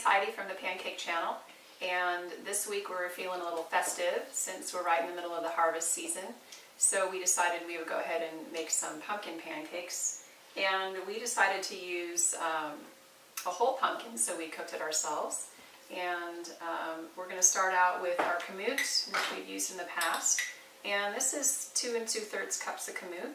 Heidi from the Pancake Channel, and this week we're feeling a little festive since we're right in the middle of the harvest season. So we decided we would go ahead and make some pumpkin pancakes, and we decided to use a whole pumpkin, so we cooked it ourselves. And we're going to start out with our kamut, which we've used in the past, and this is 2 2/3 cups of kamut.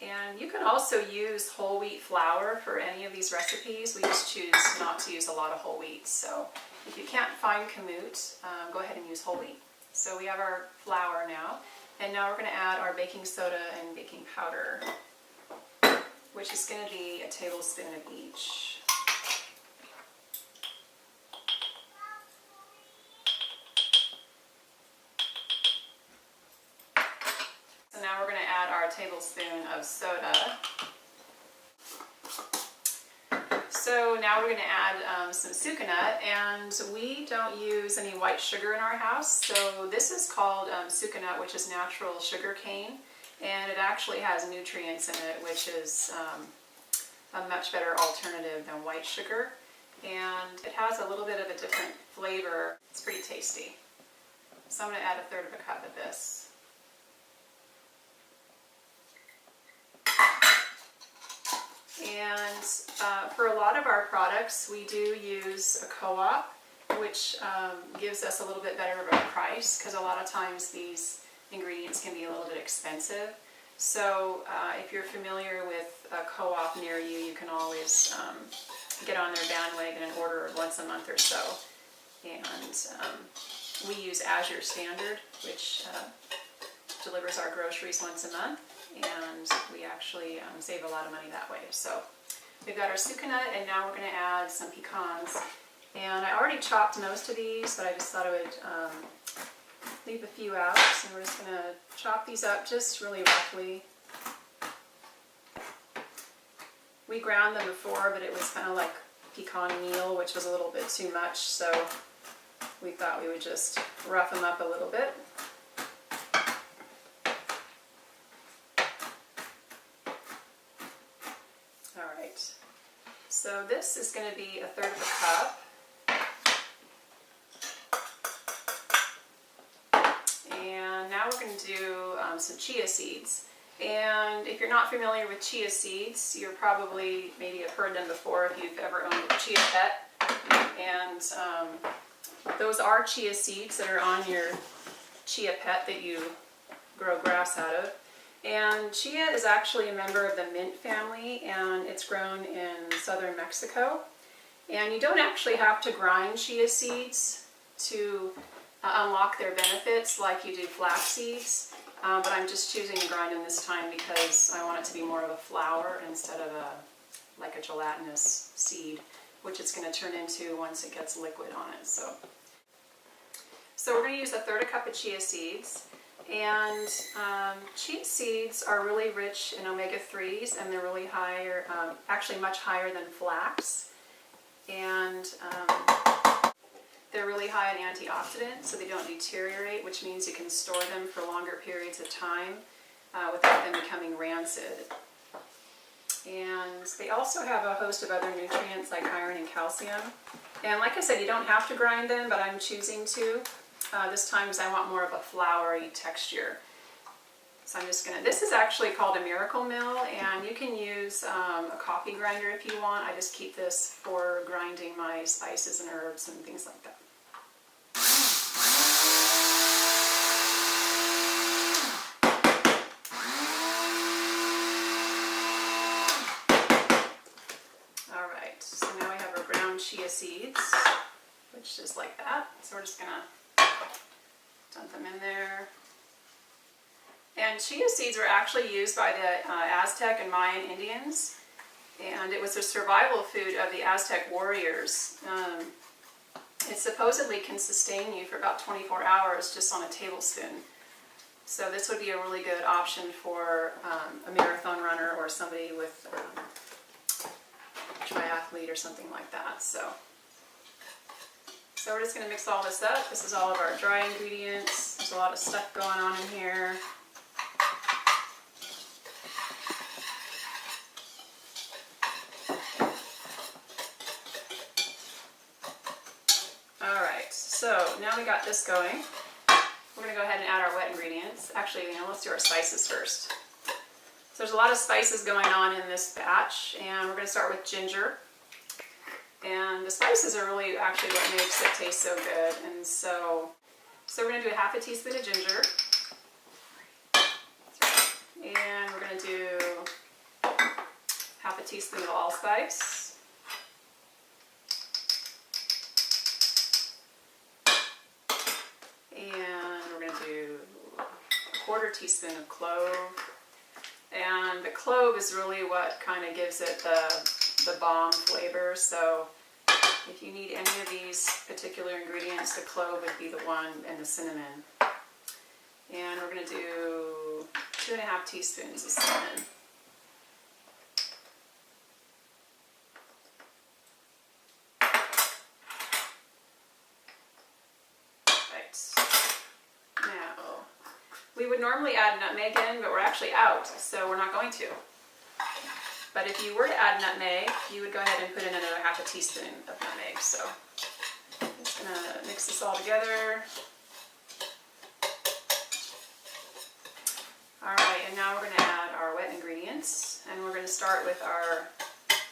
And you can also use whole wheat flour for any of these recipes. We just choose not to use a lot of whole wheat. So if you can't find kamut, go ahead and use whole wheat. So we have our flour now, and now we're going to add our baking soda and baking powder, which is going to be a tablespoon of each. Now we're going to add our tablespoon of soda. So now we're going to add some sucanut, and we don't use any white sugar in our house. So this is called sucanut, which is natural sugar cane, and it actually has nutrients in it, which is a much better alternative than white sugar. And it has a little bit of a different flavor. It's pretty tasty. So I'm going to add 1/3 cup of this. And for a lot of our products, we do use a co-op, which gives us a little bit better of a price, because a lot of times these ingredients can be a little bit expensive. So if you're familiar with a co-op near you, you can always get on their bandwagon and order once a month or so. And we use Azure Standard, which delivers our groceries once a month. And we actually save a lot of money that way. So we've got our sucanut, and now we're going to add some pecans. And I already chopped most of these, but I just thought I would leave a few out. So we're just going to chop these up just really roughly. We ground them before, but it was kind of like pecan meal, which was a little bit too much. So we thought we would just rough them up a little bit. So this is going to be 1/3 cup. And now we're going to do some chia seeds. And if you're not familiar with chia seeds, you're probably maybe have heard them before if you've ever owned a chia pet. And those are chia seeds that are on your chia pet that you grow grass out of. And chia is actually a member of the mint family, and it's grown in southern Mexico. And you don't actually have to grind chia seeds to unlock their benefits like you do flax seeds. But I'm just choosing to grind them this time because I want it to be more of a flour instead of like a gelatinous seed, which it's going to turn into once it gets liquid on it. So we're going to use 1/3 cup of chia seeds. And chia seeds are really rich in omega-3s, and they're really higher, actually much higher than flax. And they're really high in antioxidants, so they don't deteriorate, which means you can store them for longer periods of time without them becoming rancid. And they also have a host of other nutrients like iron and calcium. And like I said, you don't have to grind them, but I'm choosing to. This time because I want more of a floury texture. So I'm just gonna, this is actually called a Miracle Mill, and you can use a coffee grinder if you want. I just keep this for grinding my spices and herbs and things like that. Alright, so now we have our ground chia seeds, which is like that. So we're just gonna dump them in there. And chia seeds were actually used by the Aztec and Mayan Indians, and it was a survival food of the Aztec warriors. It supposedly can sustain you for about 24 hours just on a tablespoon. So this would be a really good option for a marathon runner or somebody with a triathlete or something like that. So we're just going to mix all this up. This is all of our dry ingredients. There's a lot of stuff going on in here. so now we got this going. We're going to go ahead and add our wet ingredients. Actually, let's do our spices first. So there's a lot of spices going on in this batch, and we're going to start with ginger. And the spices are really actually what makes it taste so good. And so we're going to do a half a teaspoon of ginger. And we're going to do half a teaspoon of allspice. And we're going to do a quarter teaspoon of clove. And the clove is really what kind of gives it the bomb flavor. So if you need any of these particular ingredients, the clove would be the one, and the cinnamon. And we're going to do 2.5 teaspoons of cinnamon. We would normally add nutmeg in, but we're actually out, so we're not going to. But if you were to add nutmeg, you would go ahead and put in another half a teaspoon of nutmeg. So I'm just going to mix this all together. Alright, and now we're going to add our wet ingredients, and we're going to start with our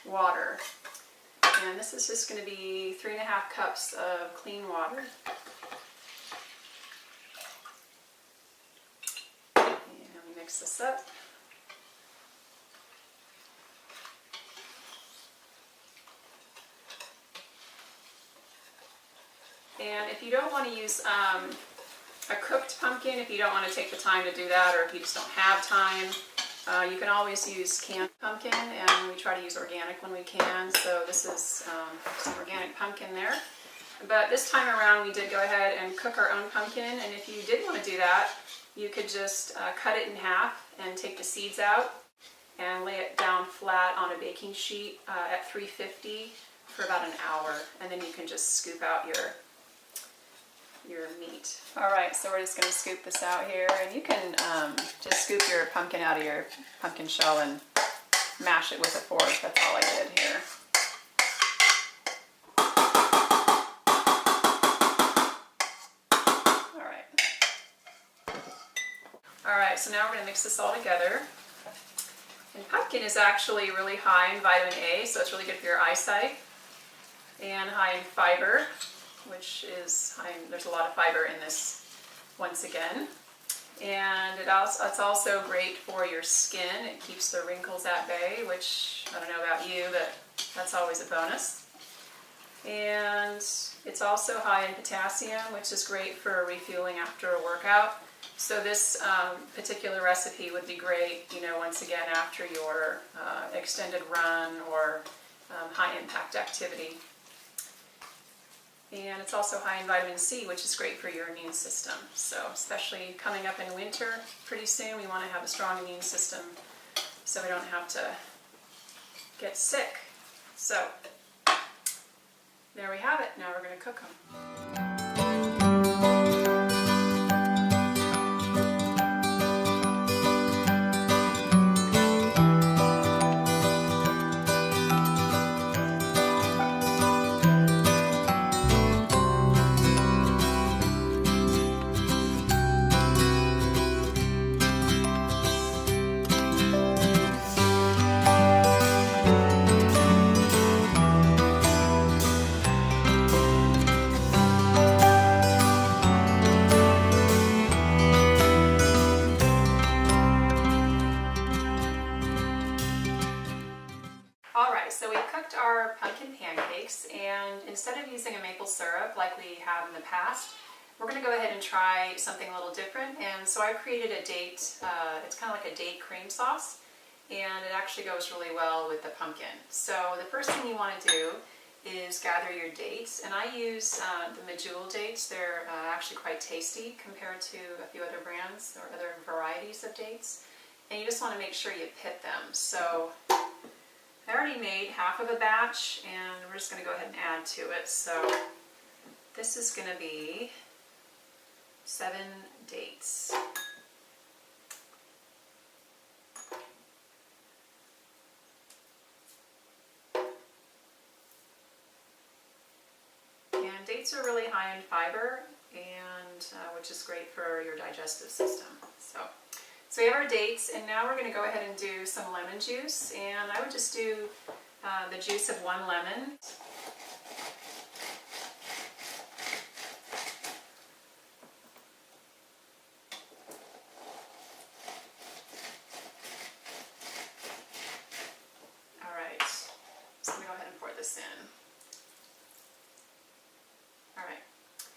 water. And this is just going to be 3.5 cups of clean water. Mix this up. And if you don't want to use a cooked pumpkin, if you don't want to take the time to do that, or if you just don't have time, you can always use canned pumpkin, and we try to use organic when we can. So this is some organic pumpkin there. But this time around we did go ahead and cook our own pumpkin, and if you did want to do that, you could just cut it in half and take the seeds out and lay it down flat on a baking sheet at 350 for about an hour, and then you can just scoop out your meat. Alright, so we're just going to scoop this out here, and you can just scoop your pumpkin out of your pumpkin shell and mash it with a fork. That's all I did here. Alright, so now we're going to mix this all together. And pumpkin is actually really high in vitamin A, so it's really good for your eyesight. And high in fiber, which is high in, there's a lot of fiber in this once again. And it's also great for your skin. It keeps the wrinkles at bay, which I don't know about you, but that's always a bonus. And it's also high in potassium, which is great for refueling after a workout. So this particular recipe would be great, once again after your extended run or high impact activity. And it's also high in vitamin C, which is great for your immune system. So especially coming up in winter pretty soon, we want to have a strong immune system so we don't have to get sick. So there we have it. Now we're going to cook them. So we cooked our pumpkin pancakes, and instead of using a maple syrup like we have in the past, we're going to go ahead and try something a little different. And so I created a date, it's kind of like a date cream sauce, and it actually goes really well with the pumpkin. So the first thing you want to do is gather your dates, and I use the medjool dates. They're actually quite tasty compared to a few other brands or other varieties of dates, and you just want to make sure you pit them. So I already made half of a batch, and we're just going to go ahead and add to it. So this is going to be 7 dates. And dates are really high in fiber, and which is great for your digestive system. So we have our dates, and now we're going to go ahead and do some lemon juice. And I would just do the juice of 1 lemon. Alright, so I'm going to go ahead and pour this in. Alright,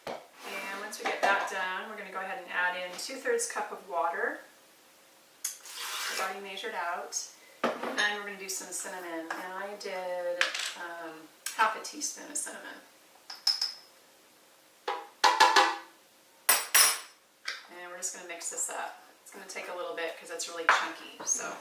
and once we get that done, we're going to go ahead and add in 2/3 cup of water. I've already measured out. And then we're going to do some cinnamon, and I did half a teaspoon of cinnamon. And we're just going to mix this up. It's going to take a little bit because it's really chunky. So.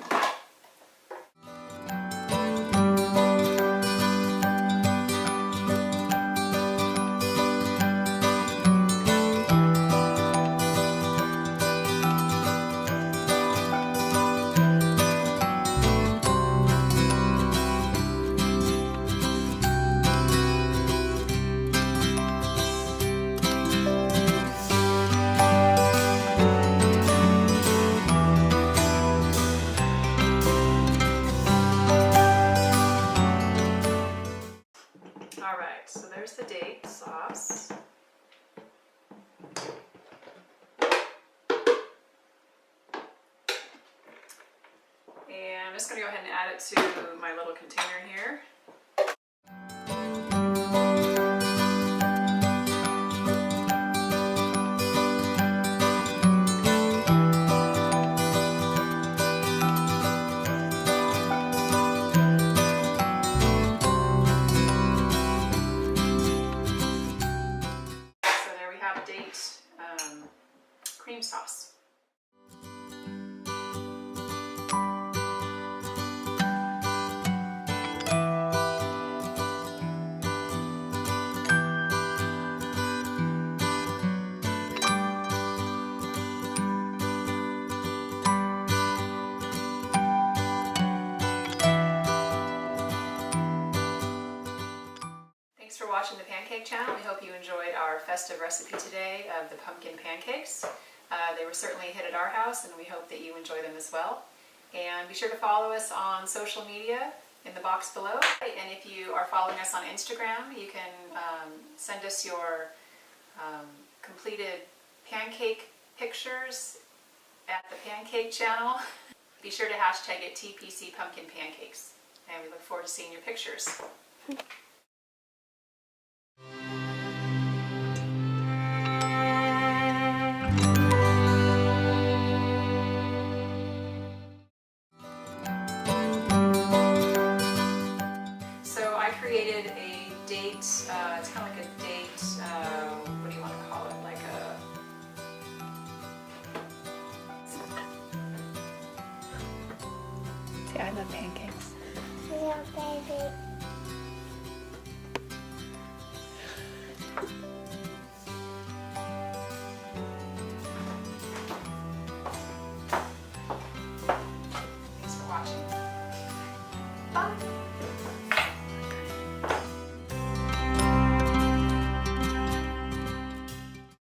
Alright, so there's the date sauce. And I'm just going to go ahead and add it to my little container here. Cream sauce. Thanks for watching the Pancake Channel. We hope you enjoyed our festive recipe today of the pumpkin pancakes. They were certainly a hit at our house, and we hope that you enjoy them as well. And be sure to follow us on social media in the box below. And if you are following us on Instagram, you can send us your completed pancake pictures at the Pancake Channel. Be sure to hashtag it TPC Pumpkin Pancakes. And we look forward to seeing your pictures. Created a date, it's kind of like a date, what do you want to call it, like a... See, I love pancakes. I love baby.